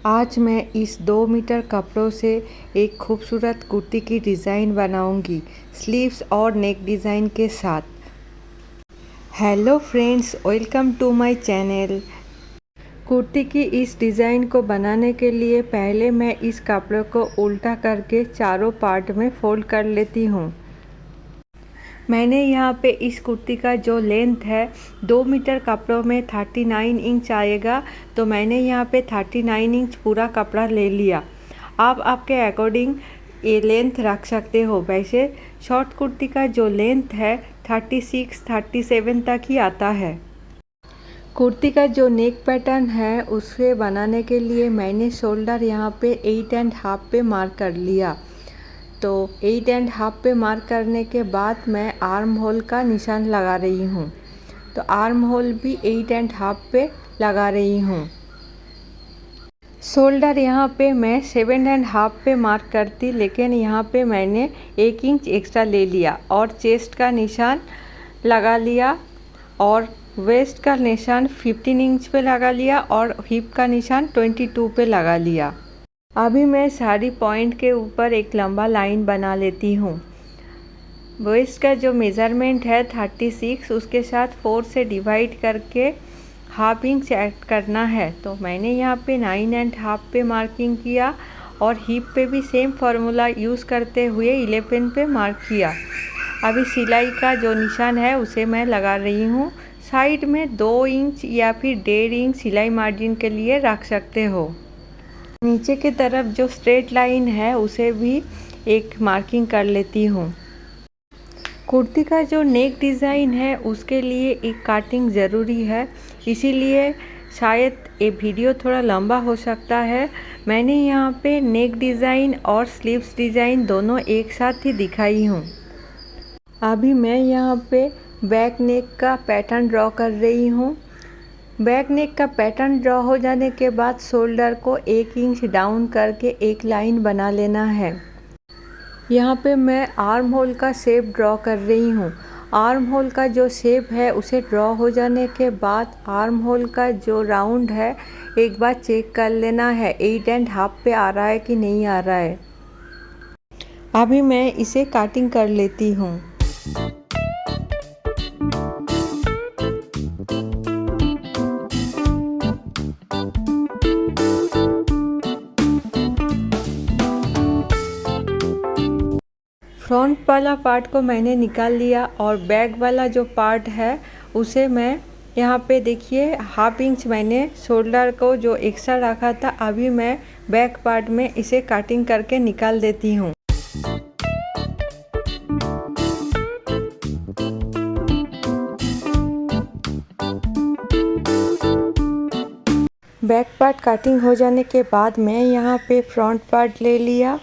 आज मैं इस 2 मीटर कपड़ों से एक खूबसूरत कुर्ती की डिज़ाइन बनाऊंगी स्लीव्स और नेक डिज़ाइन के साथ। Hello friends, welcome to my channel. Kurti की इस डिज़ाइन को बनाने के लिए पहले मैं इस कपड़े को उल्टा करके चारों पार्ट में फोल्ड कर लेती हूँ। मैंने यहाँ पे इस कुर्ती का जो लेंथ है 2 मीटर कपड़ों में 39 इंच आएगा, तो मैंने यहाँ पे 39 इंच पूरा कपड़ा ले लिया। आप आपके अकॉर्डिंग ये लेंथ रख सकते हो। वैसे शॉर्ट कुर्ती का जो लेंथ है 36-37 तक ही आता है। कुर्ती का जो नेक पैटर्न है उसे बनाने के लिए मैंने शोल्डर यहाँ पे 8.5 पे मार्क कर लिया। तो 8.5 पे मार्क करने के बाद मैं आर्म होल का निशान लगा रही हूँ। तो आर्म होल भी 8.5 पे लगा रही हूँ। शोल्डर यहाँ पे मैं 7.5 पे मार्क करती, लेकिन यहाँ पे मैंने 1 इंच एक्स्ट्रा ले लिया और चेस्ट का निशान लगा लिया और वेस्ट का निशान 15 इंच पे लगा लिया और हिप का निशान 22 पे लगा लिया। अभी मैं साड़ी पॉइंट के ऊपर एक लंबा लाइन बना लेती हूँ। वेस्ट का जो मेज़रमेंट है 36, उसके साथ 4 से डिवाइड करके हाफ इंच ऐड करना है। तो मैंने यहाँ पे 9.5 पे मार्किंग किया और हिप पे भी सेम फार्मूला यूज़ करते हुए 11 पे मार्क किया। अभी सिलाई का जो निशान है उसे मैं लगा रही हूँ। साइड में 2 इंच या फिर 1.5 इंच सिलाई मार्जिन के लिए रख सकते हो। नीचे की तरफ जो स्ट्रेट लाइन है उसे भी एक मार्किंग कर लेती हूँ। कुर्ती का जो नेक डिज़ाइन है उसके लिए एक काटिंग ज़रूरी है, इसीलिए शायद ये वीडियो थोड़ा लंबा हो सकता है। मैंने यहाँ पे नेक डिज़ाइन और स्लीव्स डिज़ाइन दोनों एक साथ ही दिखाई हूँ। अभी मैं यहाँ पे बैक नेक का पैटर्न ड्रॉ कर रही हूँ। बैक नेक का पैटर्न ड्रॉ हो जाने के बाद शोल्डर को 1 इंच डाउन करके एक लाइन बना लेना है। यहाँ पे मैं आर्म होल का शेप ड्रॉ कर रही हूँ। आर्म होल का जो शेप है उसे ड्रॉ हो जाने के बाद आर्म होल का जो राउंड है एक बार चेक कर लेना है 8.5 पे आ रहा है कि नहीं आ रहा है। अभी मैं इसे कटिंग कर लेती हूँ। फ्रंट वाला पार्ट को मैंने निकाल लिया और बैक वाला जो पार्ट है उसे मैं यहाँ पे देखिए हाफ इंच मैंने शोल्डर को जो एक्स्ट्रा रखा था, अभी मैं बैक पार्ट में इसे कटिंग करके निकाल देती हूँ। बैक पार्ट कटिंग हो जाने के बाद मैं यहाँ पे फ्रंट पार्ट ले लिया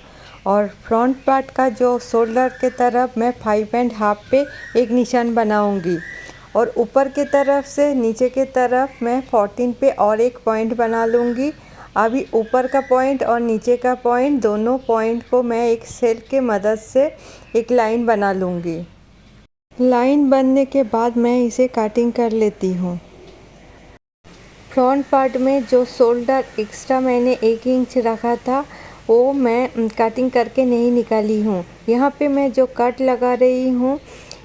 और फ्रंट पार्ट का जो शोल्डर के तरफ मैं 5.5 पे एक निशान बनाऊंगी और ऊपर की तरफ से नीचे की तरफ मैं 14 पे और एक पॉइंट बना लूँगी। अभी ऊपर का पॉइंट और नीचे का पॉइंट दोनों पॉइंट को मैं एक सेल के मदद से एक लाइन बना लूँगी। लाइन बनने के बाद मैं इसे कटिंग कर लेती हूँ। फ्रंट पार्ट में जो शोल्डर एक्स्ट्रा मैंने 1 इंच रखा था वो मैं कटिंग करके नहीं निकाली हूँ। यहाँ पे मैं जो कट लगा रही हूँ,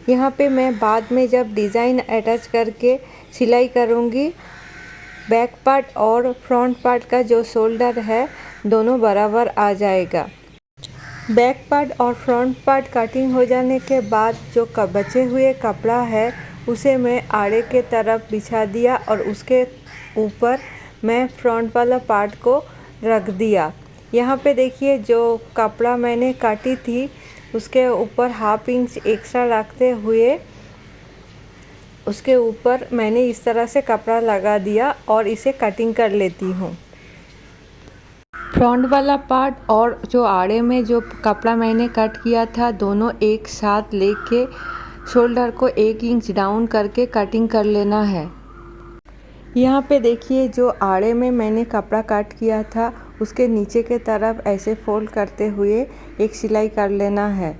यहाँ पे मैं बाद में जब डिज़ाइन अटैच करके सिलाई करूँगी, बैक पार्ट और फ्रंट पार्ट का जो शोल्डर है दोनों बराबर आ जाएगा। बैक पार्ट और फ्रंट पार्ट कटिंग हो जाने के बाद जो बचे हुए कपड़ा है उसे मैं आड़े के तरफ बिछा दिया और उसके ऊपर मैं फ्रंट वाला पार्ट को रख दिया। यहाँ पे देखिए जो कपड़ा मैंने काटी थी उसके ऊपर हाफ इंच एक्स्ट्रा रखते हुए उसके ऊपर मैंने इस तरह से कपड़ा लगा दिया और इसे कटिंग कर लेती हूँ। फ्रंट वाला पार्ट और जो आड़े में जो कपड़ा मैंने कट किया था दोनों एक साथ लेके शोल्डर को 1 इंच डाउन करके कटिंग कर लेना है। यहाँ पे देखिए जो आड़े में मैंने कपड़ा कट किया था उसके नीचे के तरफ ऐसे फोल्ड करते हुए एक सिलाई कर लेना है।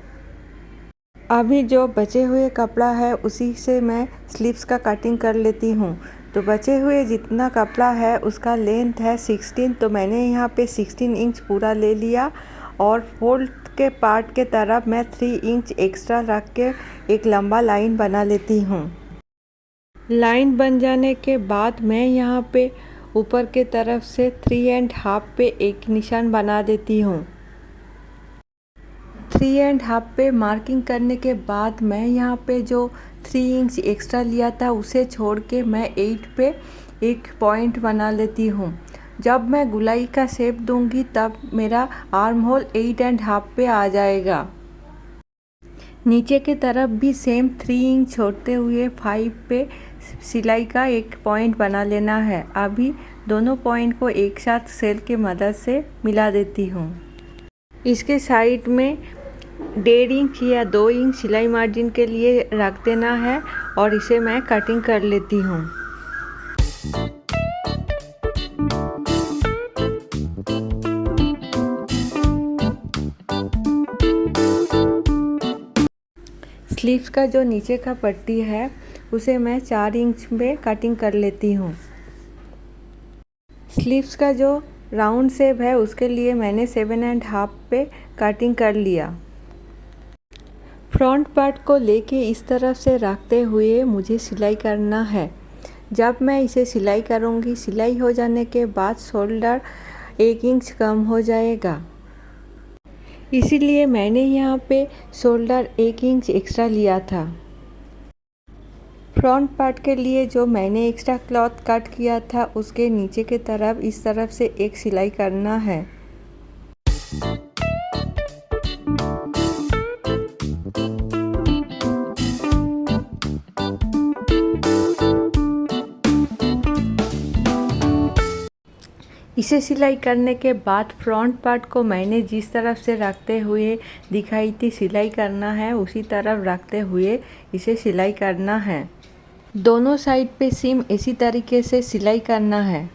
अभी जो बचे हुए कपड़ा है उसी से मैं स्लीव्स का कटिंग कर लेती हूँ। तो बचे हुए जितना कपड़ा है उसका लेंथ है 16, तो मैंने यहाँ पे 16 इंच पूरा ले लिया और फोल्ड के पार्ट के तरफ मैं 3 इंच एक्स्ट्रा रख के एक लंबा लाइन बना लेती हूँ। लाइन बन जाने के बाद मैं यहाँ पे ऊपर के तरफ से 3.5 पे एक निशान बना देती हूँ। 3.5 पे मार्किंग करने के बाद मैं यहाँ पे जो 3 इंच एक्स्ट्रा लिया था उसे छोड़ के मैं 8 पे एक पॉइंट बना लेती हूँ। जब मैं गुलाई का शेप दूंगी तब मेरा आर्म होल 8.5 पे आ जाएगा। नीचे के तरफ भी सेम 3 इंच छोड़ते हुए 5 पे सिलाई का एक पॉइंट बना लेना है। अभी दोनों पॉइंट को एक साथ सेल के मदद से मिला देती हूँ। इसके साइड में 1.5 इंच या 2 इंच सिलाई मार्जिन के लिए रख देना है और इसे मैं कटिंग कर लेती हूँ। स्लीव्स का जो नीचे का पट्टी है उसे मैं 4 इंच में कटिंग कर लेती हूँ। स्लीव्स का जो राउंड शेप है उसके लिए मैंने 7.5 पे कटिंग कर लिया। फ्रंट पार्ट को लेके इस तरफ से रखते हुए मुझे सिलाई करना है। जब मैं इसे सिलाई करूँगी, सिलाई हो जाने के बाद शोल्डर 1 इंच कम हो जाएगा, इसीलिए मैंने यहाँ पे शोल्डर 1 इंच एक्स्ट्रा लिया था। फ्रंट पार्ट के लिए जो मैंने एक्स्ट्रा क्लॉथ कट किया था उसके नीचे के तरफ इस तरफ से एक सिलाई करना है। इसे सिलाई करने के बाद फ्रंट पार्ट को मैंने जिस तरफ से रखते हुए दिखाई थी सिलाई करना है, उसी तरफ रखते हुए इसे सिलाई करना है। दोनों साइड पे सीम इसी तरीके से सिलाई करना है।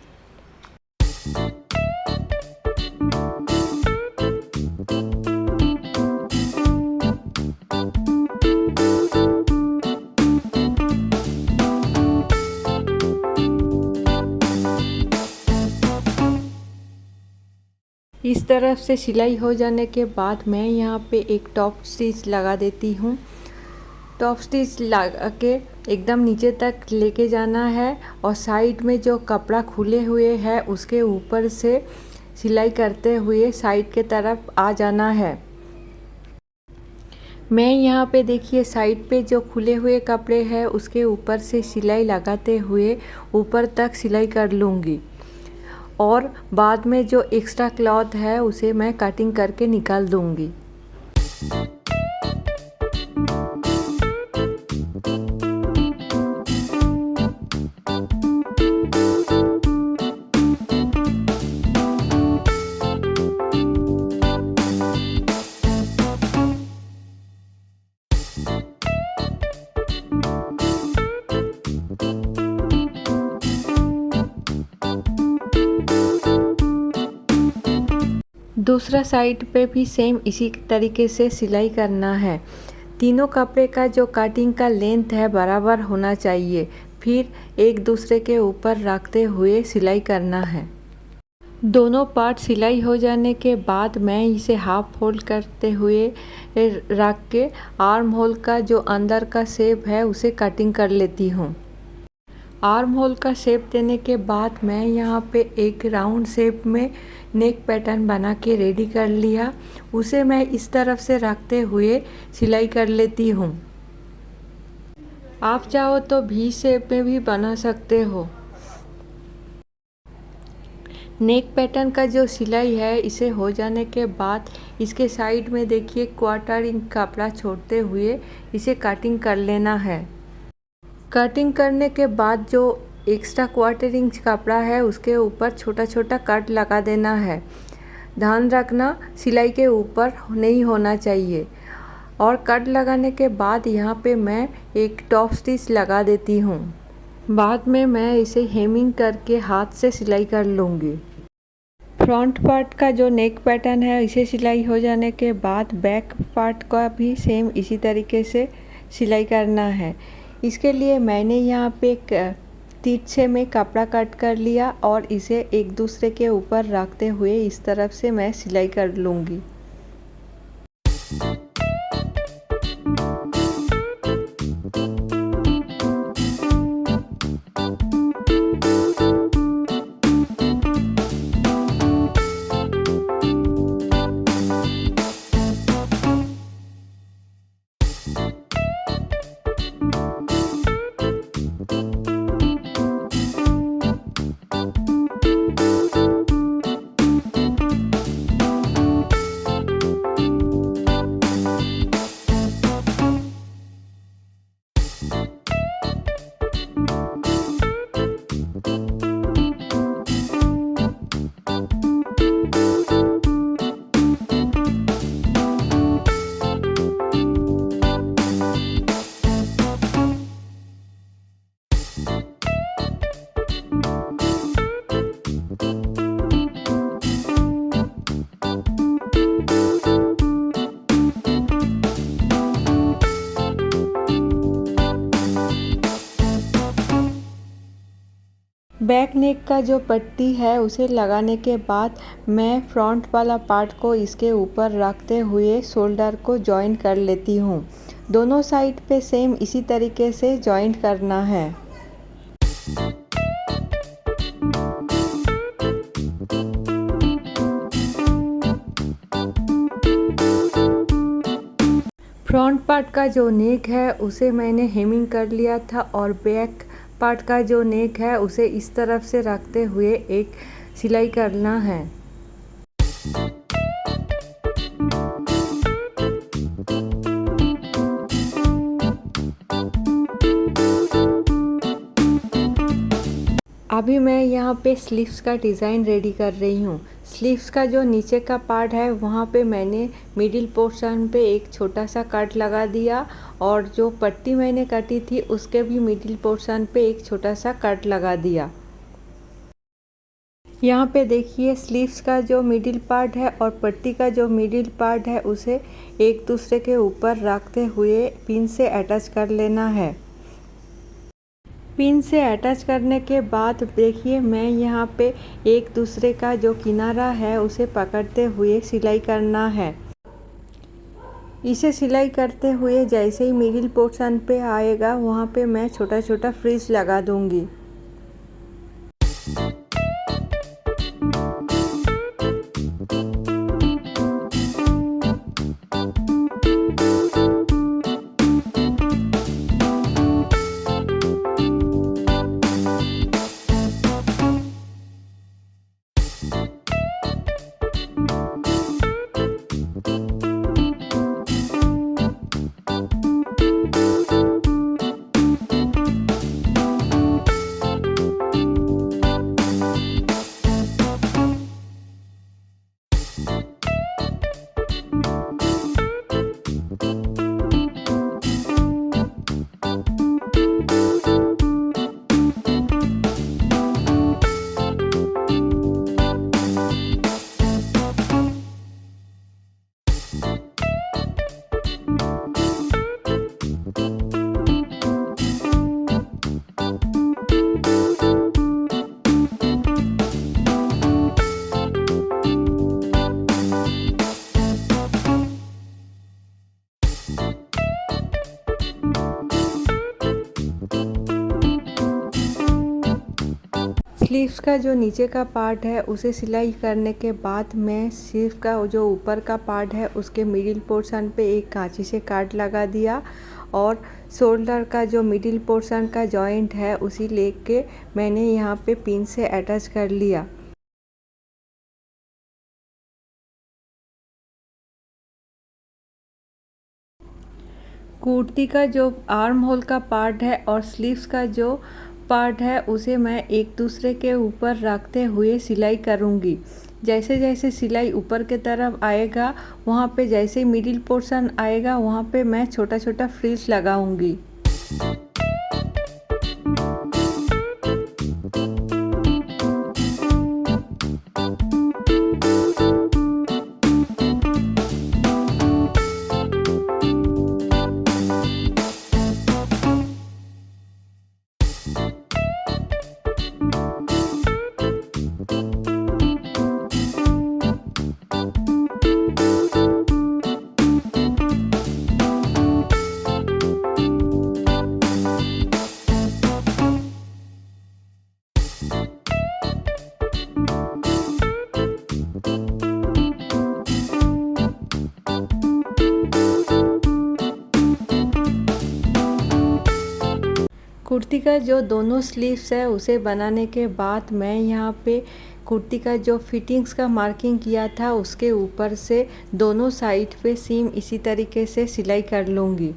इस तरफ से सिलाई हो जाने के बाद मैं यहाँ पे एक टॉप स्टिच लगा देती हूँ। टॉप स्टिच लगा के एकदम नीचे तक लेके जाना है और साइड में जो कपड़ा खुले हुए है उसके ऊपर से सिलाई करते हुए साइड के तरफ आ जाना है। मैं यहाँ पे देखिए साइड पे जो खुले हुए कपड़े हैं उसके ऊपर से सिलाई लगाते हुए ऊपर तक सिलाई कर लूँगी और बाद में जो एक्स्ट्रा क्लॉथ है उसे मैं कटिंग करके निकाल दूँगी। दूसरा साइड पे भी सेम इसी तरीके से सिलाई करना है। तीनों कपड़े का जो कटिंग का लेंथ है बराबर होना चाहिए, फिर एक दूसरे के ऊपर रखते हुए सिलाई करना है। दोनों पार्ट सिलाई हो जाने के बाद मैं इसे हाफ फोल्ड करते हुए रख के आर्म होल का जो अंदर का शेप है उसे कटिंग कर लेती हूँ। आर्म होल का शेप देने के बाद मैं यहाँ पे एक राउंड शेप में नेक पैटर्न बना के रेडी कर लिया। उसे मैं इस तरफ से रखते हुए सिलाई कर लेती हूँ। आप चाहो तो वी शेप में भी बना सकते हो। नेक पैटर्न का जो सिलाई है इसे हो जाने के बाद इसके साइड में देखिए 1/4 इंच कपड़ा छोड़ते हुए इसे कटिंग कर लेना है। कटिंग करने के बाद जो एक्स्ट्रा 1/4 इंच कपड़ा है उसके ऊपर छोटा छोटा कट लगा देना है। ध्यान रखना सिलाई के ऊपर नहीं होना चाहिए। और कट लगाने के बाद यहाँ पे मैं एक टॉप स्टिच लगा देती हूँ। बाद में मैं इसे हेमिंग करके हाथ से सिलाई कर लूँगी। फ्रंट पार्ट का जो नेक पैटर्न है इसे सिलाई हो जाने के बाद बैक पार्ट का भी सेम इसी तरीके से सिलाई करना है। इसके लिए मैंने यहाँ पे एक तिरछे में कपड़ा कट कर लिया और इसे एक दूसरे के ऊपर रखते हुए इस तरफ से मैं सिलाई कर लूँगी। बैक नेक का जो पट्टी है उसे लगाने के बाद मैं फ्रंट वाला पार्ट को इसके ऊपर रखते हुए शोल्डर को जॉइन कर लेती हूँ। दोनों साइड पे सेम इसी तरीके से जॉइंट करना है। फ्रंट पार्ट का जो नेक है उसे मैंने हेमिंग कर लिया था और बैक पार्ट का जो नेक है उसे इस तरफ से रखते हुए एक सिलाई करना है। अभी मैं यहाँ पे स्लीव्स का डिज़ाइन रेडी कर रही हूँ। स्लीव्स का जो नीचे का पार्ट है वहाँ पे मैंने मिडिल पोर्शन पे एक छोटा सा कट लगा दिया और जो पट्टी मैंने काटी थी उसके भी मिडिल पोर्शन पे एक छोटा सा कट लगा दिया। यहाँ पे देखिए स्लीव्स का जो मिडिल पार्ट है और पट्टी का जो मिडिल पार्ट है उसे एक दूसरे के ऊपर रखते हुए पिन से अटैच कर लेना है। पिन से अटैच करने के बाद देखिए मैं यहाँ पे एक दूसरे का जो किनारा है उसे पकड़ते हुए सिलाई करना है। इसे सिलाई करते हुए जैसे ही मिडिल पोर्शन पे आएगा वहाँ पे मैं छोटा छोटा फ्रिज लगा दूँगी। स्लीव्स का जो नीचे का पार्ट है उसे सिलाई करने के बाद मैं स्लीव का जो ऊपर का पार्ट है उसके मिडिल पोर्शन पे एक कांची से काट लगा दिया और शोल्डर का जो मिडिल पोर्शन का जॉइंट है उसी लेके मैंने यहाँ पे पिन से अटैच कर लिया। कुर्ती का जो आर्म होल का पार्ट है और स्लीव्स का जो पार्ट है उसे मैं एक दूसरे के ऊपर रखते हुए सिलाई करूँगी। जैसे जैसे सिलाई ऊपर के तरफ आएगा वहाँ पे जैसे मिडिल पोर्शन आएगा वहाँ पे मैं छोटा छोटा फ्रिज लगाऊंगी। कुर्ती का जो दोनों स्लीव्स है उसे बनाने के बाद मैं यहाँ पे कुर्ती का जो फिटिंग्स का मार्किंग किया था उसके ऊपर से दोनों साइड पे सीम इसी तरीके से सिलाई कर लूँगी।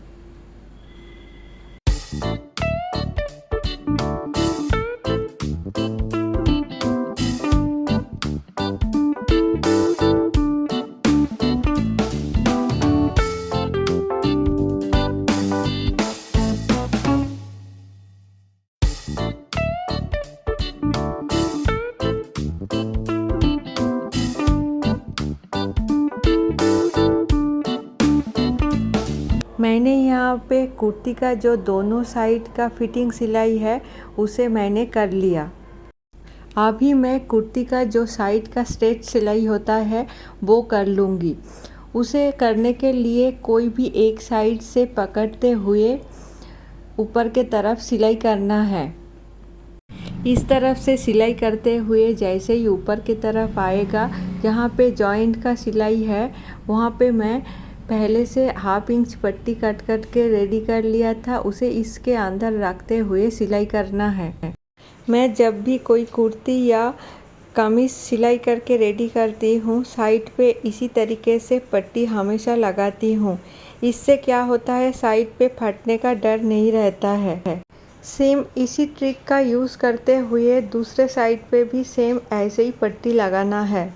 मैंने यहाँ पे कुर्ती का जो दोनों साइड का फिटिंग सिलाई है उसे मैंने कर लिया। अभी मैं कुर्ती का जो साइड का स्ट्रेच सिलाई होता है वो कर लूँगी। उसे करने के लिए कोई भी एक साइड से पकड़ते हुए ऊपर के तरफ सिलाई करना है। इस तरफ से सिलाई करते हुए जैसे ही ऊपर की तरफ आएगा, जहाँ पे जॉइंट का सिलाई है वहाँ पे मैं पहले से 1/2 इंच पट्टी कट के रेडी कर लिया था, उसे इसके अंदर रखते हुए सिलाई करना है। मैं जब भी कोई कुर्ती या कमीज़ सिलाई करके रेडी करती हूँ, साइड पे इसी तरीके से पट्टी हमेशा लगाती हूँ। इससे क्या होता है, साइड पे फटने का डर नहीं रहता है। सेम इसी ट्रिक का यूज़ करते हुए दूसरे साइड पे भी सेम ऐसे ही पट्टी लगाना है।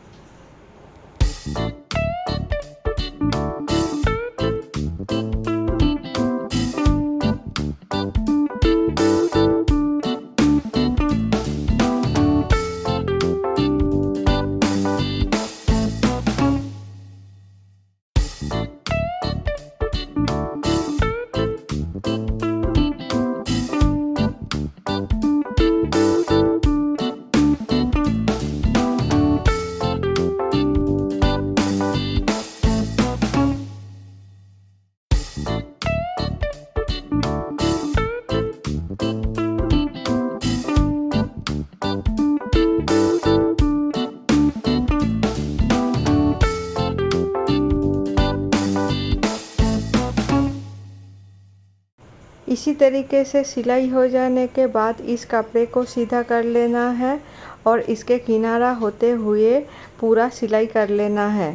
इसी तरीके से सिलाई हो जाने के बाद इस कपड़े को सीधा कर लेना है और इसके किनारा होते हुए पूरा सिलाई कर लेना है।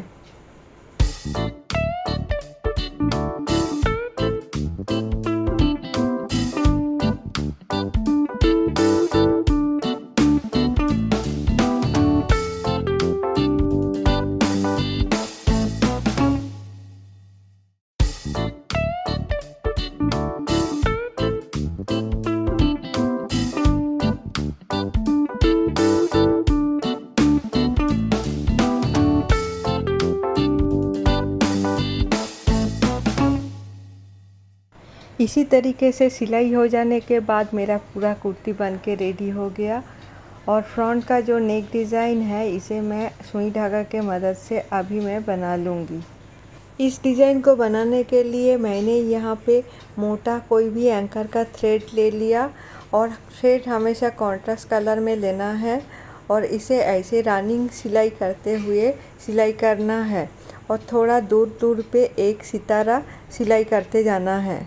इसी तरीके से सिलाई हो जाने के बाद मेरा पूरा कुर्ती बन के रेडी हो गया। और फ्रंट का जो नेक डिज़ाइन है इसे मैं सुई धागा के मदद से अभी मैं बना लूँगी। इस डिज़ाइन को बनाने के लिए मैंने यहाँ पे मोटा कोई भी एंकर का थ्रेड ले लिया और थ्रेड हमेशा कॉन्ट्रास्ट कलर में लेना है और इसे ऐसे रनिंग सिलाई करते हुए सिलाई करना है और थोड़ा दूर दूर पे एक सितारा सिलाई करते जाना है।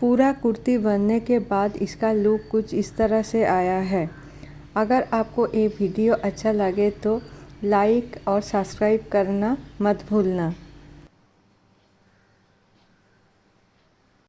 पूरा कुर्ती बनने के बाद इसका लुक कुछ इस तरह से आया है। अगर आपको ये वीडियो अच्छा लगे तो लाइक और सब्सक्राइब करना मत भूलना।